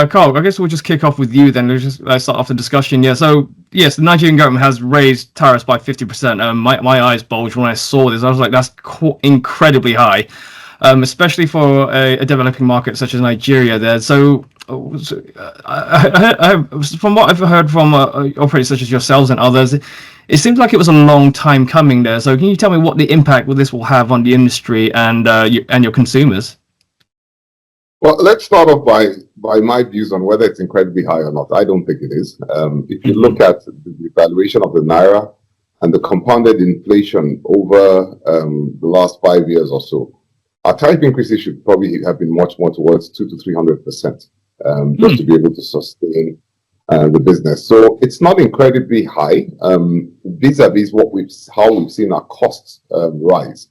Carl, I guess we'll just kick off with you then. Let's start off the discussion. Yeah, so yes, the Nigerian government has raised tariffs by 50%. My eyes bulged when I saw this. I was like, that's incredibly high, especially for a developing market such as Nigeria there. So, from what I've heard from operators such as yourselves and others, it seems like it was a long time coming there. So, can you tell me what the impact this will have on the industry and your consumers? Well, let's start off by my views on whether it's incredibly high or not. I don't think it is. If you look at the valuation of the naira and the compounded inflation over the last 5 years or so, our tariff increases should probably have been much more towards 200 to 300%, just to be able to sustain the business. So it's not incredibly high vis-a-vis how we've seen our costs rise.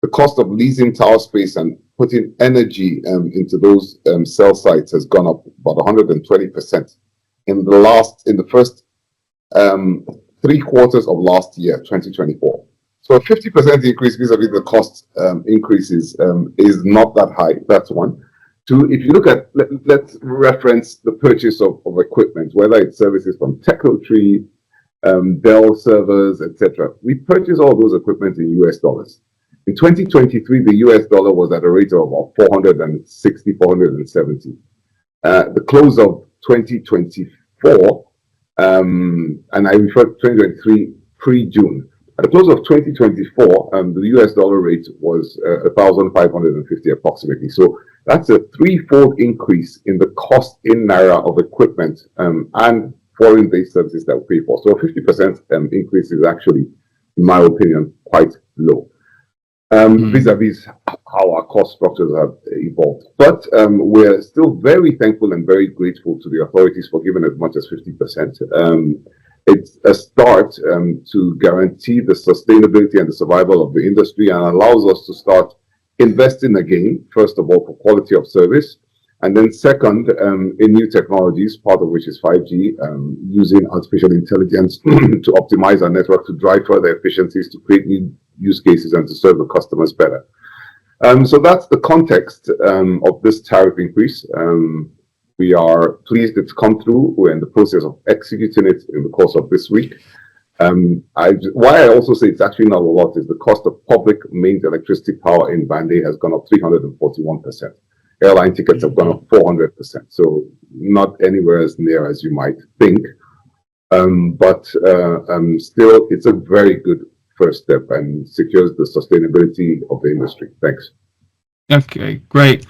The cost of leasing tower space and putting energy into those cell sites has gone up about 120% in the first 3 quarters of last year, 2024. So a 50% increase vis-a-vis the cost increases is not that high. That's one. Two, if you look at, let's reference the purchase of equipment, whether it's services from Tecnotree, Dell servers, etc. We purchase all those equipment in US dollars. In 2023, the US dollar was at a rate of about 460, 470. The close of 2024, and I refer to 2023 pre-June. At the close of 2024, the US dollar rate was 1,550 approximately. So that's a 3-fold increase in the cost in naira of equipment and foreign-based services that we pay for. So a 50% increase is actually, in my opinion, quite low. Vis-a-vis how our cost structures have evolved. But we're still very thankful and very grateful to the authorities for giving as much as 50%. It's a start to guarantee the sustainability and the survival of the industry and allows us to start investing again, first of all, for quality of service, and then second, in new technologies, part of which is 5G, using artificial intelligence to optimize our network, to drive further efficiencies, to create new use cases and to serve the customers better. So that's the context of this tariff increase. We are pleased it's come through. We're in the process of executing it in the course of this week. Why I also say it's actually not a lot is the cost of public mains electricity power in Bande has gone up 341%. Airline tickets have gone up 400%. So not anywhere as near as you might think. But still, it's a very good first step and secures the sustainability of the industry. Thanks. Okay, great.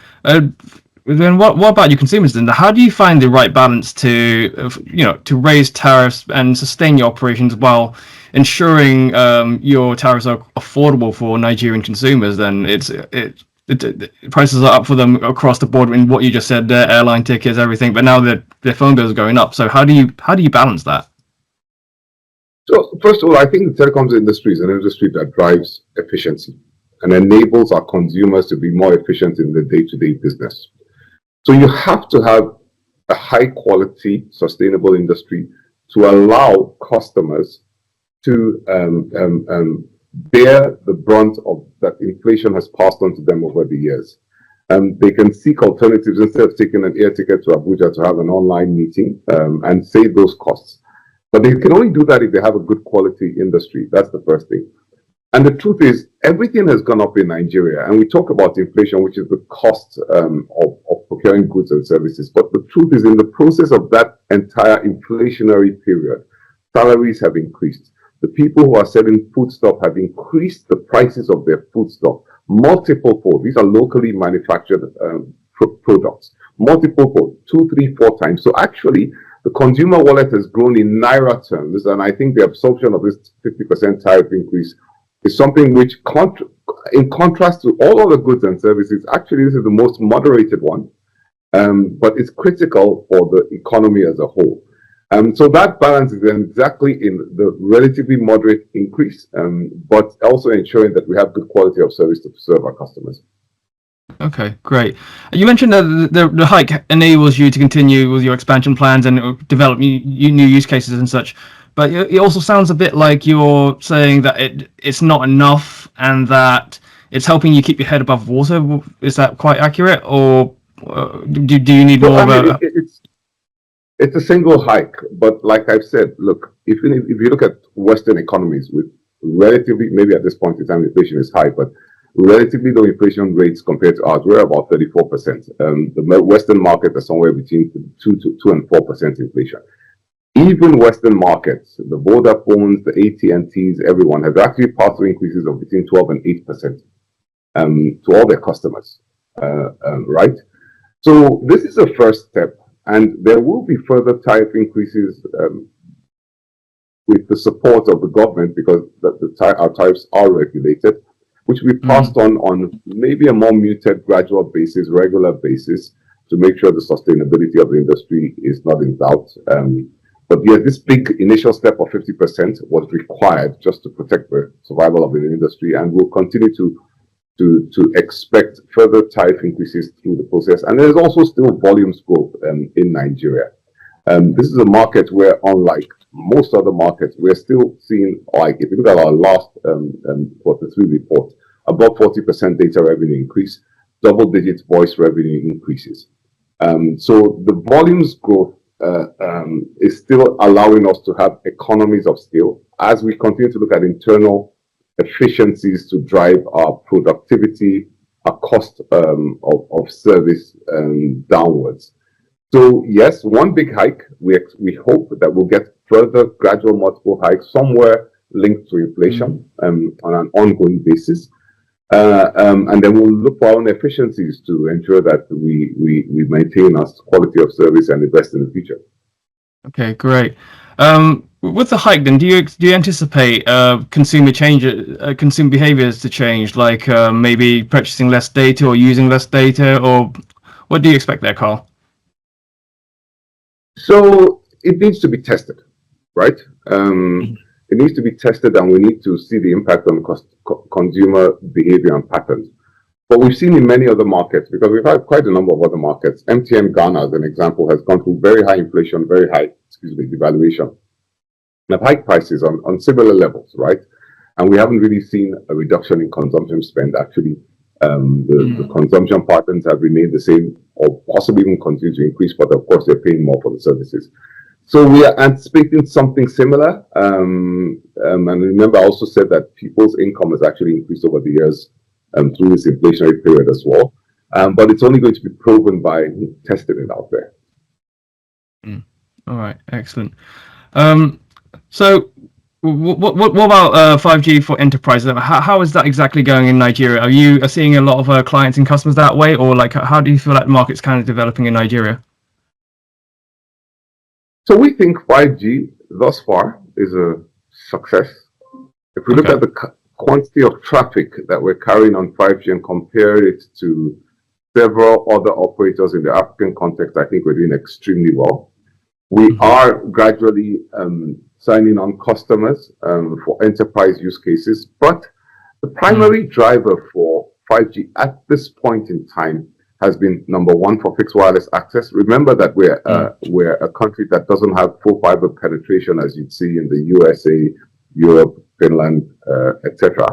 Then what about your consumers then? How do you find the right balance to raise tariffs and sustain your operations while ensuring your tariffs are affordable for Nigerian consumers? Then the prices are up for them across the board in what you just said, their airline tickets, everything, but now their phone bills are going up. So how do you balance that? So first of all, I think the telecoms industry is an industry that drives efficiency and enables our consumers to be more efficient in the day-to-day business. So you have to have a high-quality, sustainable industry to allow customers to bear the brunt of that inflation has passed on to them over the years. They can seek alternatives instead of taking an air ticket to Abuja to have an online meeting and save those costs. But they can only do that if they have a good quality industry. That's the first thing. And the truth is, everything has gone up in Nigeria. And we talk about inflation, which is the cost of procuring goods and services. But the truth is, in the process of that entire inflationary period, salaries have increased. The people who are selling foodstuff have increased the prices of their foodstuff multiple fold. These are locally manufactured products. Multiple fold, 2, 3, 4 times. So actually, the consumer wallet has grown in naira terms. And I think the absorption of this 50% tariff increase is something which, in contrast to all other goods and services, actually this is the most moderated one, but it's critical for the economy as a whole. So that balance is exactly in the relatively moderate increase, but also ensuring that we have good quality of service to serve our customers. Okay, great. You mentioned that the hike enables you to continue with your expansion plans and develop new use cases and such. But it also sounds a bit like you're saying that it's not enough and that it's helping you keep your head above water. Is that quite accurate? Or Do you need So more I of mean, a? it's a single hike, but like I've said, look, if you look at Western economies with relatively, maybe at this point in time, inflation is high, but relatively low inflation rates compared to ours, we're about 34%. The Western market is somewhere between 2 and 4% inflation. Even Western markets, the Vodafones, the AT&Ts, everyone has actually passed through increases of between 12 and 8% to all their customers, right? So this is a first step, and there will be further tariff increases with the support of the government because our tariffs are regulated, which we passed on maybe a more muted, gradual basis, regular basis, to make sure the sustainability of the industry is not in doubt. But yeah, this big initial step of 50% was required just to protect the survival of the industry, and we'll continue to expect further tariff increases through the process. And there's also still volumes growth in Nigeria. This is a market where, unlike most other markets, we're still seeing, like, if you look at our last quarter three report, above 40% data revenue increase, double-digit voice revenue increases. So the volumes growth is still allowing us to have economies of scale as we continue to look at internal efficiencies to drive our productivity, our cost of service downwards. So yes, one big hike. We hope that we'll get further gradual multiple hikes somewhere linked to inflation on an ongoing basis. And then we'll look for our own efficiencies to ensure that we maintain our quality of service and invest in the future. Okay, great. With the hike, then, do you anticipate consumer behaviors to change, like maybe purchasing less data or using less data, or what do you expect there, Carl? So it needs to be tested, right? It needs to be tested, and we need to see the impact on consumer behavior and patterns. But we've seen in many other markets, because we've had quite a number of other markets. MTN Ghana, as an example, has gone through very high inflation, very high, devaluation, and have hiked prices on similar levels, right? And we haven't really seen a reduction in consumption spend. Actually, the consumption patterns have remained the same, or possibly even continue to increase, but of course they're paying more for the services. So we are anticipating something similar. And remember, I also said that people's income has actually increased over the years through this inflationary period as well. But it's only going to be proven by testing it out there. All right, excellent. So what about 5G for enterprise? How is that exactly going in Nigeria? Are you seeing a lot of clients and customers that way, or like how do you feel like the market's kind of developing in Nigeria? So we think 5G thus far is a success. If we look at the quantity of traffic that we're carrying on 5G and compare it to several other operators in the African context, I think we're doing extremely well. We are gradually signing on customers for enterprise use cases, but the primary driver for 5G at this point in time has been, number one, for fixed wireless access. Remember that we're a country that doesn't have full fiber penetration, as you'd see in the USA, Europe, Finland, etc.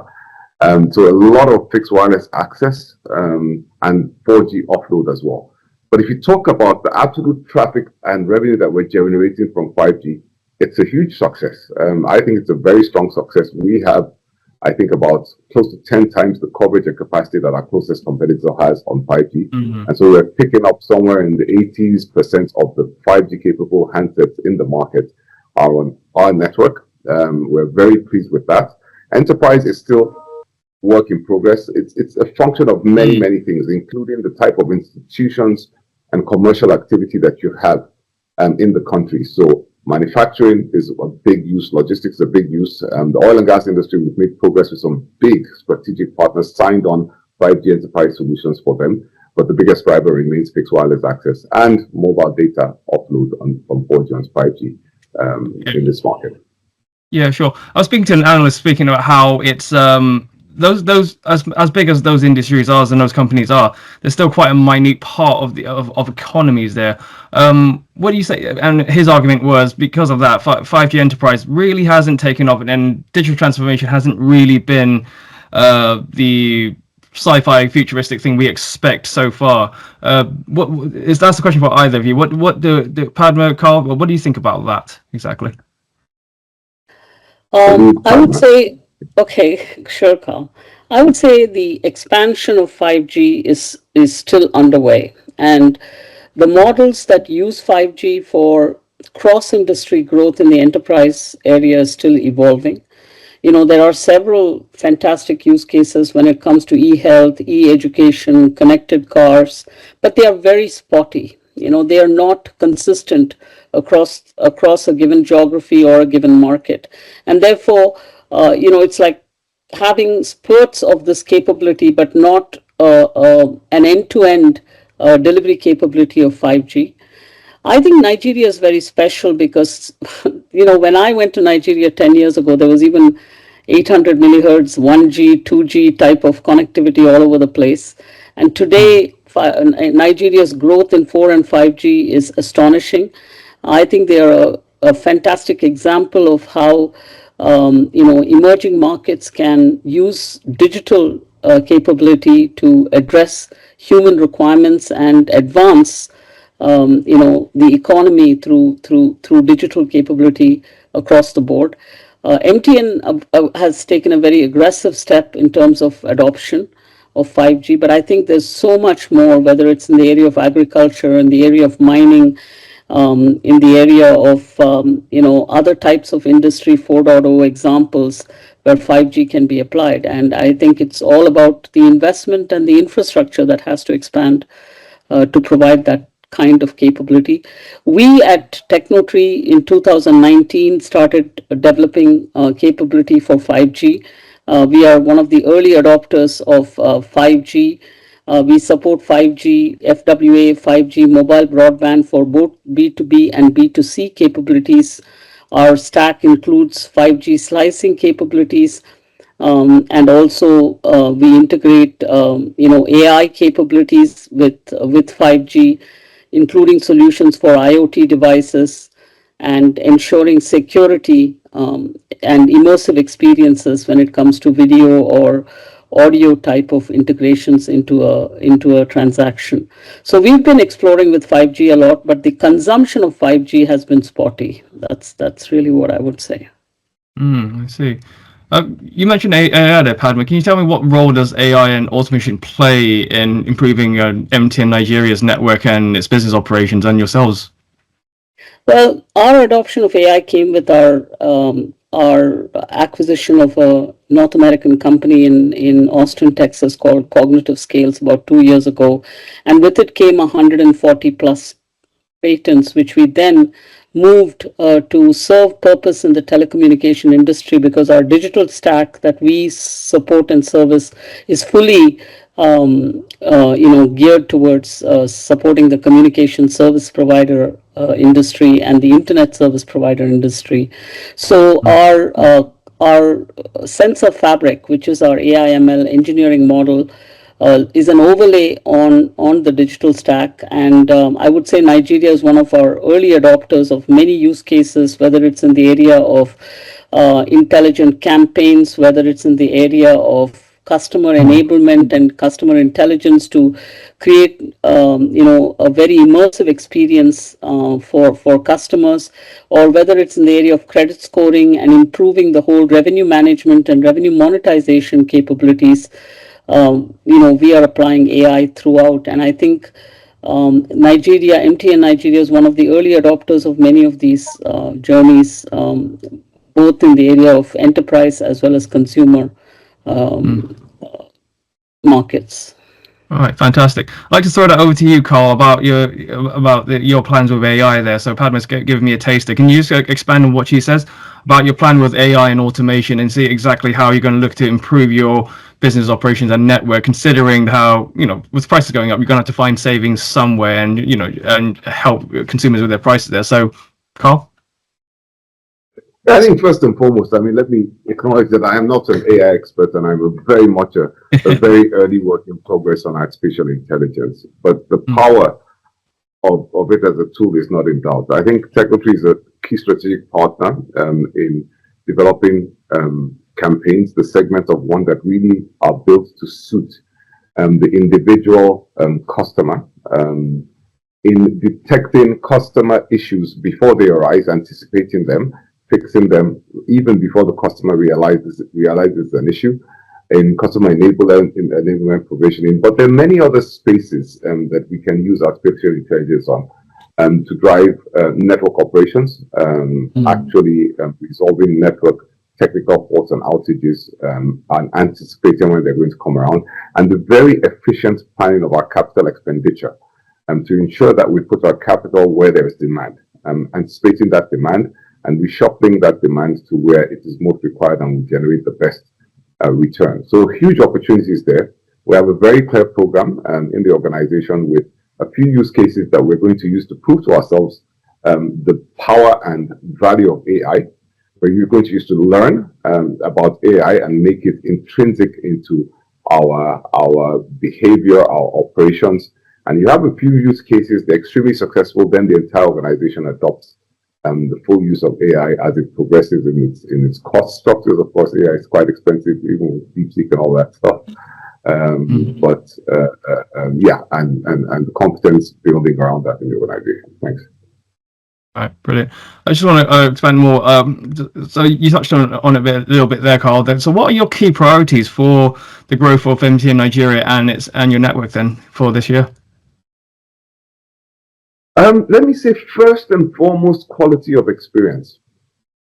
So a lot of fixed wireless access and 4G offload as well. But if you talk about the absolute traffic and revenue that we're generating from 5G, it's a huge success. I think it's a very strong success. We have, I think, about close to 10 times the coverage and capacity that our closest competitor has on 5G. And so we're picking up somewhere in the 80% of the 5G capable handsets in the market are on our network. We're very pleased with that. Enterprise is still work in progress. It's a function of many things, including the type of institutions and commercial activity that you have in the country. So manufacturing is a big use, logistics is a big use. The oil and gas industry, we've made progress with some big strategic partners, signed on 5G enterprise solutions for them. But the biggest driver remains fixed wireless access and mobile data offload from 4G and 5G in this market. Yeah, sure. I was speaking to an analyst speaking about how it's those as big as those industries are and those companies are, there's still quite a minute part of economies there. What do you say? And his argument was because of that, 5G enterprise really hasn't taken off, and digital transformation hasn't really been the sci-fi futuristic thing we expect so far. What is that's the question for either of you? What do Padma, Carl? What do you think about that exactly? I would say, okay, sure, Carl. I would say the expansion of 5G is still underway, and the models that use 5G for cross-industry growth in the enterprise area is still evolving. There are several fantastic use cases when it comes to e-health, e-education, connected cars, but they are very spotty. They are not consistent across a given geography or a given market, and therefore, it's like having spurts of this capability, but not an end-to-end delivery capability of 5G. I think Nigeria is very special because, when I went to Nigeria 10 years ago, there was even 800 millihertz, 1G, 2G type of connectivity all over the place. And today, Nigeria's growth in 4 and 5G is astonishing. I think they are a fantastic example of how, emerging markets can use digital capability to address human requirements and advance the economy through digital capability across the board. MTN has taken a very aggressive step in terms of adoption of 5G, but I think there's so much more, whether it's in the area of agriculture, in the area of mining, in the area of other types of industry 4.0 examples where 5G can be applied. And I think it's all about the investment and the infrastructure that has to expand to provide that kind of capability. We at Tecnotree in 2019 started developing capability for 5G. We are one of the early adopters of 5G. We support 5G FWA, 5G mobile broadband for both B2B and B2C capabilities. Our stack includes 5G slicing capabilities, and also we integrate AI capabilities with 5G, including solutions for IoT devices and ensuring security and immersive experiences when it comes to video or audio type of integrations into a transaction. So we've been exploring with 5G a lot, but the consumption of 5G has been spotty. That's really what I would say. I see. You mentioned AI there, Padma. Can you tell me what role does AI and automation play in improving MTN Nigeria's network and its business operations and yourselves? Well, our adoption of AI came with our acquisition of a North American company in Austin, Texas called Cognitive Scales about 2 years ago, and with it came 140 plus patents, which we then moved to serve purpose in the telecommunication industry because our digital stack that we support and service is fully geared towards supporting the communication service provider industry and the internet service provider industry. So our sensor fabric, which is our AI ML engineering model, is an overlay on the digital stack. And I would say Nigeria is one of our early adopters of many use cases, whether it's in the area of intelligent campaigns, whether it's in the area of customer enablement and customer intelligence to create a very immersive experience for customers, or whether it's in the area of credit scoring and improving the whole revenue management and revenue monetization capabilities. We are applying AI throughout, and I think MTN Nigeria is one of the early adopters of many of these journeys, both in the area of enterprise as well as consumer markets. All right, fantastic. I'd like to throw that over to you, Carl, about your plans with AI there. So Padma's giving me a taster. Can you just expand on what she says about your plan with AI and automation and see exactly how you're going to look to improve your business operations and network, considering how, with prices going up, you're going to have to find savings somewhere and, and help consumers with their prices there. So, Carl? I think first and foremost, let me acknowledge that I am not an AI expert and I'm very much a very early work in progress on artificial intelligence. But the power of it as a tool is not in doubt. I think Tecnotree is a key strategic partner in developing campaigns, the segment of one that really are built to suit the individual customer, in detecting customer issues before they arise, anticipating them, fixing them even before the customer realizes an issue, in customer enablement provisioning. But there are many other spaces that we can use artificial intelligence on to drive network operations, actually resolving network technical faults and outages, and anticipating when they're going to come around, and the very efficient planning of our capital expenditure to ensure that we put our capital where there is demand, anticipating that demand and reshuffling that demand to where it is most required and will generate the best return. So huge opportunities there. We have a very clear program in the organization with a few use cases that we're going to use to prove to ourselves the power and value of AI, where you're going to use to learn about AI and make it intrinsic into our behavior, our operations. And you have a few use cases, they're extremely successful, then the entire organization adopts the full use of AI as it progresses in its cost structures. Of course, AI is quite expensive, even with DeepSeek and all that stuff. But yeah, and the competence building around that in the organization. Thanks. All right, brilliant. I just want to expand more. So you touched on it a little bit there, Carl. Then, so what are your key priorities for the growth of MTN Nigeria and your network then for this year? Let me say first and foremost, quality of experience.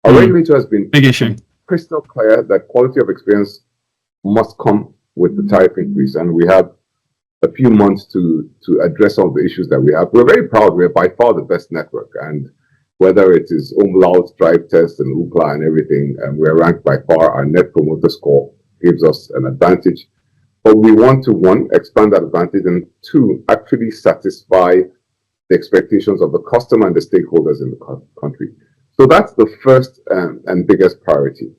Our regulator has been big issue, crystal clear that quality of experience must come with the tariff increase, and we have a few months to address all the issues that we have. We're very proud. We're by far the best network, and whether it is umlaut, drive test, and UCLA and everything, we're ranked by far. Our net promoter score gives us an advantage, but we want to, one, expand that advantage, and two, actually satisfy the expectations of the customer and the stakeholders in the country. So that's the first and biggest priority,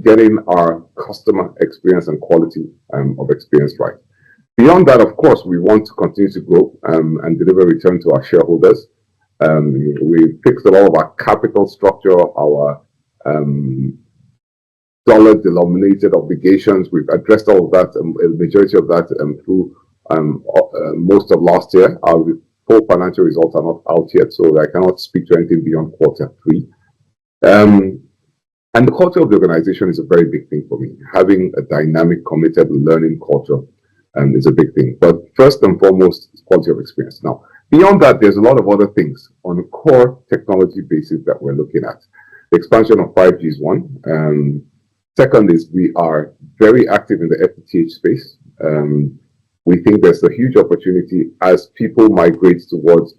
getting our customer experience and quality of experience right. Beyond that, of course, we want to continue to grow and deliver return to our shareholders. We fixed a lot of our capital structure, our dollar-denominated obligations. We've addressed all of that, a majority of that through most of last year. Our full financial results are not out yet, so I cannot speak to anything beyond Q3. And the culture of the organization is a very big thing for me. Having a dynamic, committed learning culture is a big thing. But first and foremost, quality of experience. Now, beyond that, there's a lot of other things on a core technology basis that we're looking at. The expansion of 5G is one. Second is we are very active in the FTTH space. We think there's a huge opportunity as people migrate towards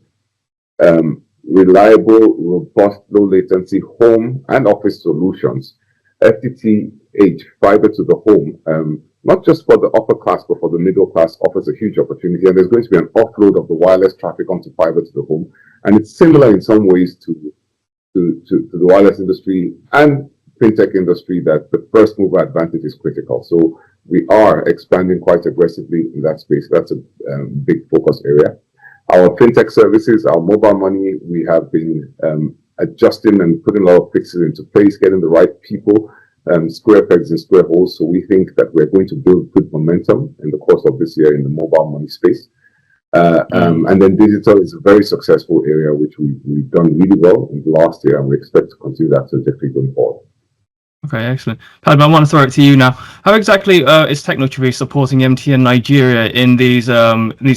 reliable, robust, low latency home and office solutions. FTTH, fiber to the home, not just for the upper class, but for the middle class, offers a huge opportunity. And there's going to be an offload of the wireless traffic onto fiber to the home. And it's similar in some ways to the wireless industry and fintech industry, that the first mover advantage is critical. So we are expanding quite aggressively in that space. That's a big focus area. Our fintech services, our mobile money, we have been adjusting and putting a lot of fixes into place, getting the right people, square pegs and square holes. So we think that we're going to build good momentum in the course of this year in the mobile money space. And then digital is a very successful area, which we've done really well in the last year, and we expect to continue that trajectory going forward. Okay, excellent. Padma, I want to throw it to you now. How exactly is Tecnotree supporting MTN Nigeria in these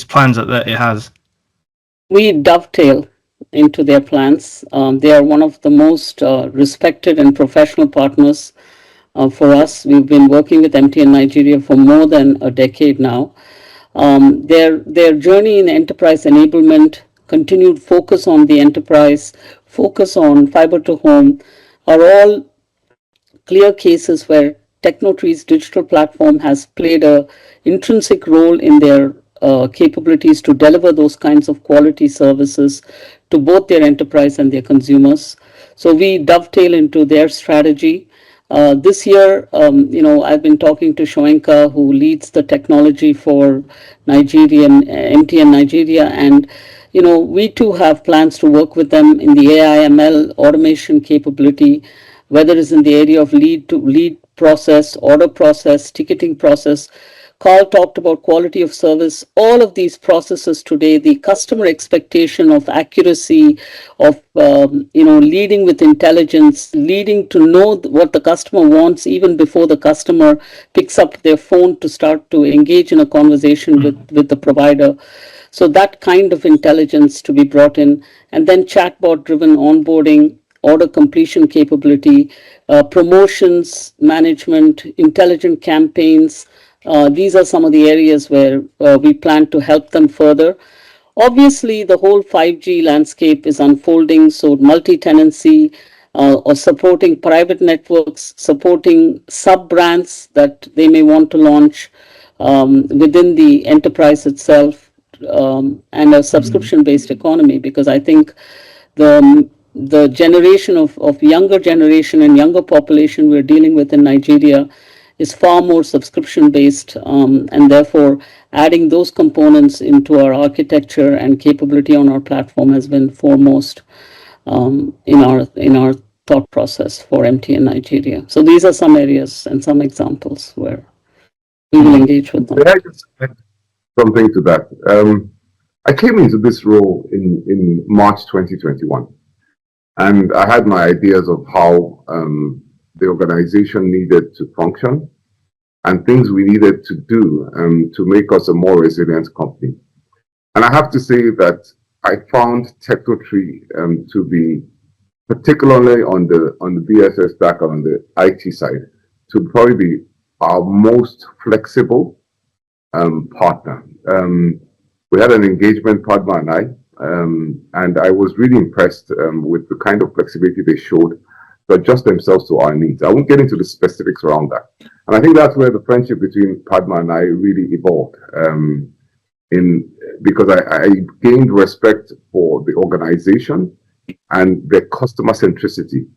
plans that it has? We dovetail into their plans. They are one of the most respected and professional partners for us. We've been working with MTN Nigeria for more than a decade now. Their journey in enterprise enablement, continued focus on the enterprise, focus on fiber to home, are all clear cases where Tecnotree's digital platform has played an intrinsic role in their capabilities to deliver those kinds of quality services to both their enterprise and their consumers. So we dovetail into their strategy. This year, I've been talking to Shoenka, who leads the technology for MTN Nigeria, and we too have plans to work with them in the AI/ML automation capability, whether it's in the area of lead process, order process, ticketing process, Carl talked about quality of service. All of these processes today, the customer expectation of accuracy, of leading with intelligence, leading to know what the customer wants even before the customer picks up their phone to start to engage in a conversation with the provider. So that kind of intelligence to be brought in, and then chatbot driven onboarding, order completion capability, promotions management, intelligent campaigns. These are some of the areas where we plan to help them further. Obviously, the whole 5G landscape is unfolding, so multi-tenancy or supporting private networks, supporting sub-brands that they may want to launch within the enterprise itself, and a subscription-based economy, because I think the generation of younger generation and younger population we're dealing with in Nigeria is far more subscription based, and therefore adding those components into our architecture and capability on our platform has been foremost in our thought process for MTN Nigeria. So these are some areas and some examples where we will engage with them. May I just add something to that? I came into this role in March 2021, and I had my ideas of how the organization needed to function and things we needed to do to make us a more resilient company. And I have to say that I found Tecnotree to be, particularly on the BSS stack, on the IT side, to probably be our most flexible partner. We had an engagement, Padma and I was really impressed with the kind of flexibility they showed to adjust themselves to our needs. I won't get into the specifics around that. And I think that's where the friendship between Padma and I really evolved. Because I gained respect for the organization and their customer centricity.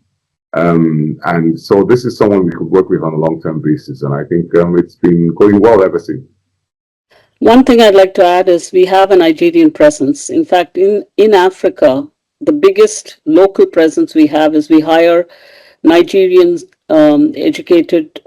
And so this is someone we could work with on a long-term basis. And I think it's been going well ever since. One thing I'd like to add is we have a Nigerian presence. In fact, in Africa, the biggest local presence we have is we hire Nigerians, educated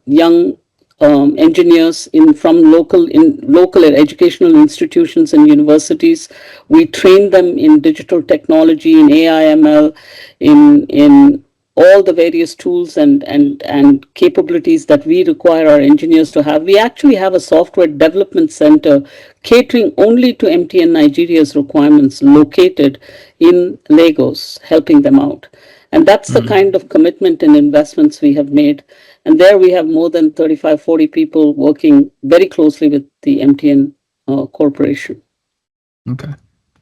young engineers from local educational institutions and universities. We train them in digital technology, in AI, ML, in all the various tools and capabilities that we require our engineers to have. We actually have a software development center catering only to MTN Nigeria's requirements located in Lagos, helping them out. And that's the kind of commitment and investments we have made. And there we have more than 35, 40 people working very closely with the MTN corporation. Okay.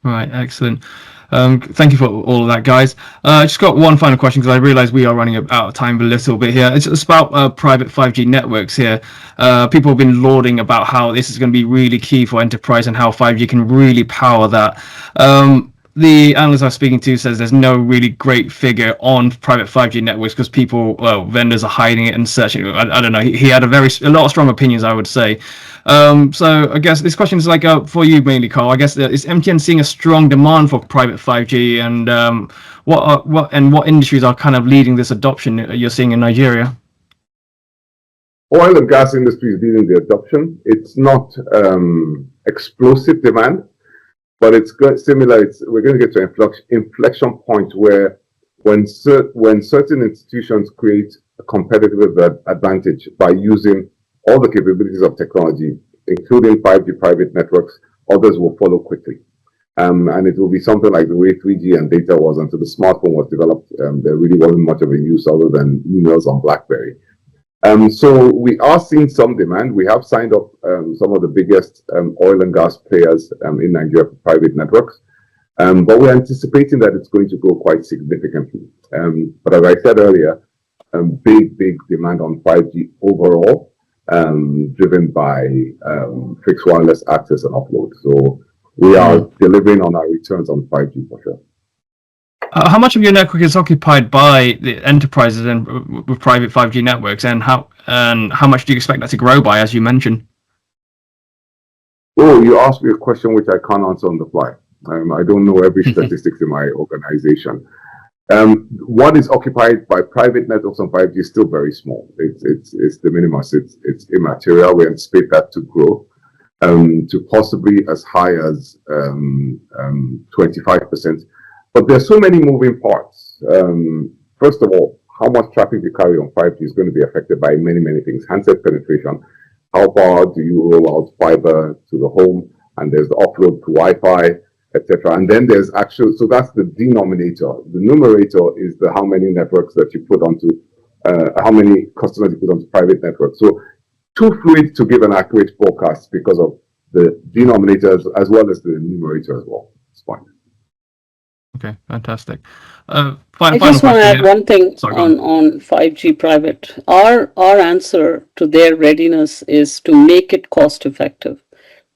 All right. Excellent. Thank you for all of that, guys. I just got one final question because I realize we are running out of time a little bit here. It's about private 5G networks here. People have been lauding about how this is going to be really key for enterprise and how 5G can really power that. The analyst I was speaking to says there's no really great figure on private 5G networks because vendors are hiding it and searching. I don't know. He had a lot of strong opinions, I would say. So I guess this question is for you mainly, Carl. I guess is MTN seeing a strong demand for private 5G, and what industries are kind of leading this adoption you're seeing in Nigeria? Oil and gas industry is leading the adoption. It's not explosive demand, but it's similar. We're going to get to an inflection point where when certain institutions create a competitive advantage by using all the capabilities of technology, including 5G private networks, others will follow quickly. And it will be something like the way 3G and data was until the smartphone was developed. There really wasn't much of a use other than emails on BlackBerry. So we are seeing some demand. We have signed up some of the biggest oil and gas players in Nigeria for private networks. But we're anticipating that it's going to grow quite significantly. But as I said earlier, big demand on 5G overall, driven by fixed wireless access and upload. So we are delivering on our returns on 5G for sure. How much of your network is occupied by the enterprises and with private 5G networks, and how much do you expect that to grow by, as you mentioned? Oh, you asked me a question which I can't answer on the fly. I don't know every statistics in my organization. What is occupied by private networks on 5G is still very small. It's de minimis. It's immaterial. We anticipate that to grow to possibly as high as 25%. But there's so many moving parts. First of all, how much traffic you carry on 5G is going to be affected by many things. Handset penetration. How far do you roll out fiber to the home? And there's the offload to Wi-Fi, etc. And then there's actual, so that's the denominator. The numerator is the how many networks that you put onto, how many customers you put onto private networks. So too fluid to give an accurate forecast because of the denominators as well as the numerator as well. It's fine. Okay, fantastic. I Final just want to question add here. one thing Sorry, go on. on 5G private. Our answer to their readiness is to make it cost effective,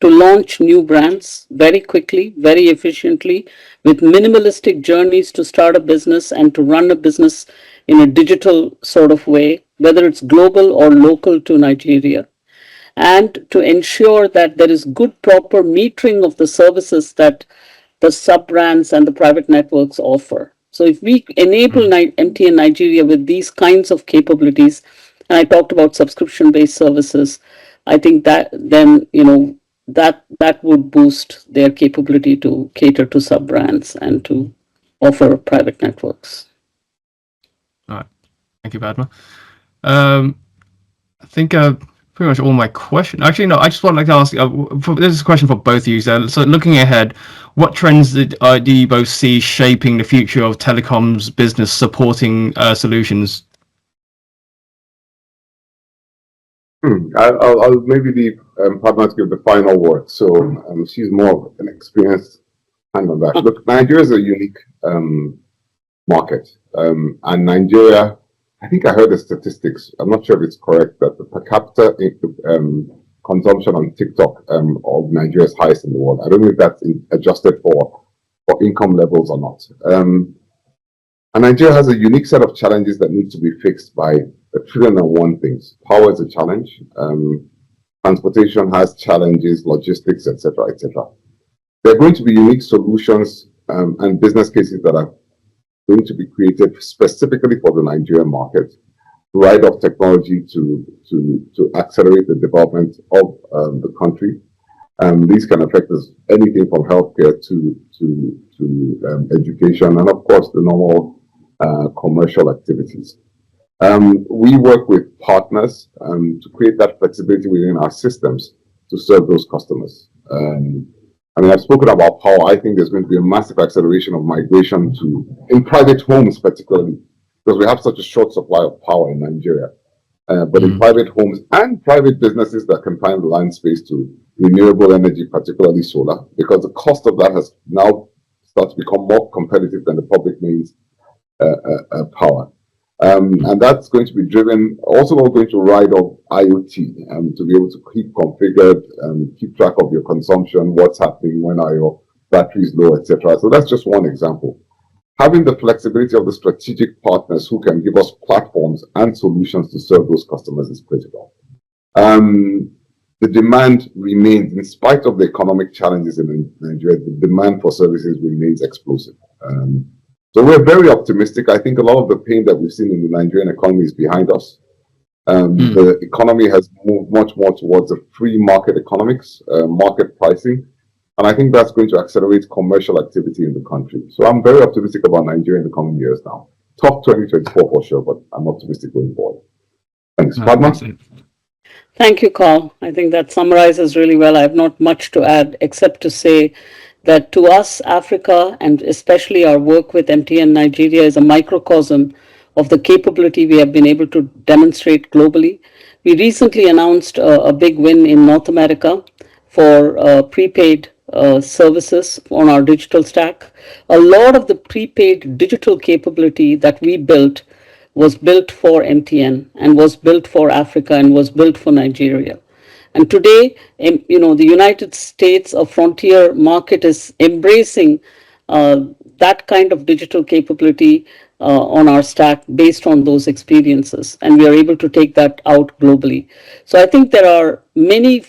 to launch new brands very quickly, very efficiently, with minimalistic journeys to start a business and to run a business in a digital sort of way, whether it's global or local to Nigeria, and to ensure that there is good, proper metering of the services that the sub brands and the private networks offer. So if we enable MTN Nigeria with these kinds of capabilities, and I talked about subscription-based services, I think that then that would boost their capability to cater to sub brands and to offer private networks. All right. Thank you, Padma. I think pretty much all my questions. Actually, no. I just want to ask. This is a question for both of you. So, looking ahead, what trends do you both see shaping the future of telecoms business supporting solutions? I'll maybe leave Padma to give the final word. So she's more of an experienced hand on that. Look, Nigeria is a unique market, and Nigeria. I think I heard the statistics. I'm not sure if it's correct that the per capita consumption on TikTok of Nigeria is highest in the world. I don't know if that's adjusted for income levels or not. And Nigeria has a unique set of challenges that need to be fixed by 1,001 things. Power is a challenge. Transportation has challenges, logistics, etc., etc. There are going to be unique solutions and business cases that are going to be created specifically for the Nigerian market, right of technology to accelerate the development of the country. These can affect us anything from healthcare to education and of course the normal commercial activities. We work with partners to create that flexibility within our systems to serve those customers. I've spoken about power. I think there's going to be a massive acceleration of migration in private homes, particularly, because we have such a short supply of power in Nigeria. But in private homes and private businesses that can find the land space to renewable energy, particularly solar, because the cost of that has now started to become more competitive than the public means power. And that's going to be driven, also we're going to ride off IoT to be able to keep configured and keep track of your consumption, what's happening, when are your batteries low, etc. So that's just one example. Having the flexibility of the strategic partners who can give us platforms and solutions to serve those customers is critical. The demand remains, in spite of the economic challenges in Nigeria, the demand for services remains explosive. So we're very optimistic. I think a lot of the pain that we've seen in the Nigerian economy is behind us. The economy has moved much more towards a free market economics, market pricing. And I think that's going to accelerate commercial activity in the country. So I'm very optimistic about Nigeria in the coming years now. Top 2024 for sure, but I'm optimistic going forward. Thanks. Padma? Thank you, Carl. I think that summarizes really well. I have not much to add except to say that to us, Africa, and especially our work with MTN Nigeria, is a microcosm of the capability we have been able to demonstrate globally. We recently announced a big win in North America for prepaid services on our digital stack. A lot of the prepaid digital capability that we built was built for MTN and was built for Africa and was built for Nigeria. And today, the United States, a frontier market, is embracing that kind of digital capability on our stack based on those experiences. And we are able to take that out globally. So I think there are many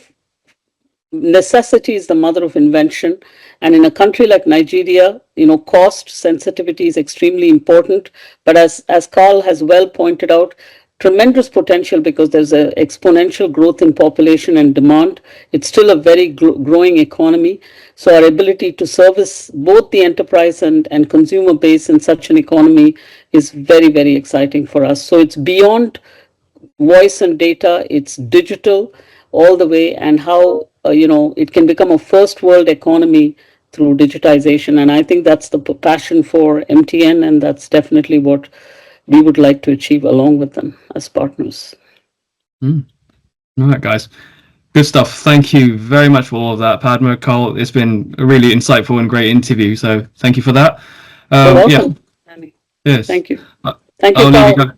necessity is the mother of invention. And in a country like Nigeria, cost sensitivity is extremely important. But as Carl has well pointed out, tremendous potential because there's an exponential growth in population and demand. It's still a very growing economy. So our ability to service both the enterprise and consumer base in such an economy is very, very exciting for us. So it's beyond voice and data, it's digital all the way, and how it can become a first world economy through digitization. And I think that's the passion for MTN, and that's definitely what we would like to achieve along with them as partners. All right, guys. Good stuff. Thank you very much for all of that, Padma, Carl. It's been a really insightful and great interview. So thank you for that. You're Yeah. welcome. Yes. Thank you. Thank you, I'll leave you Carl. guys.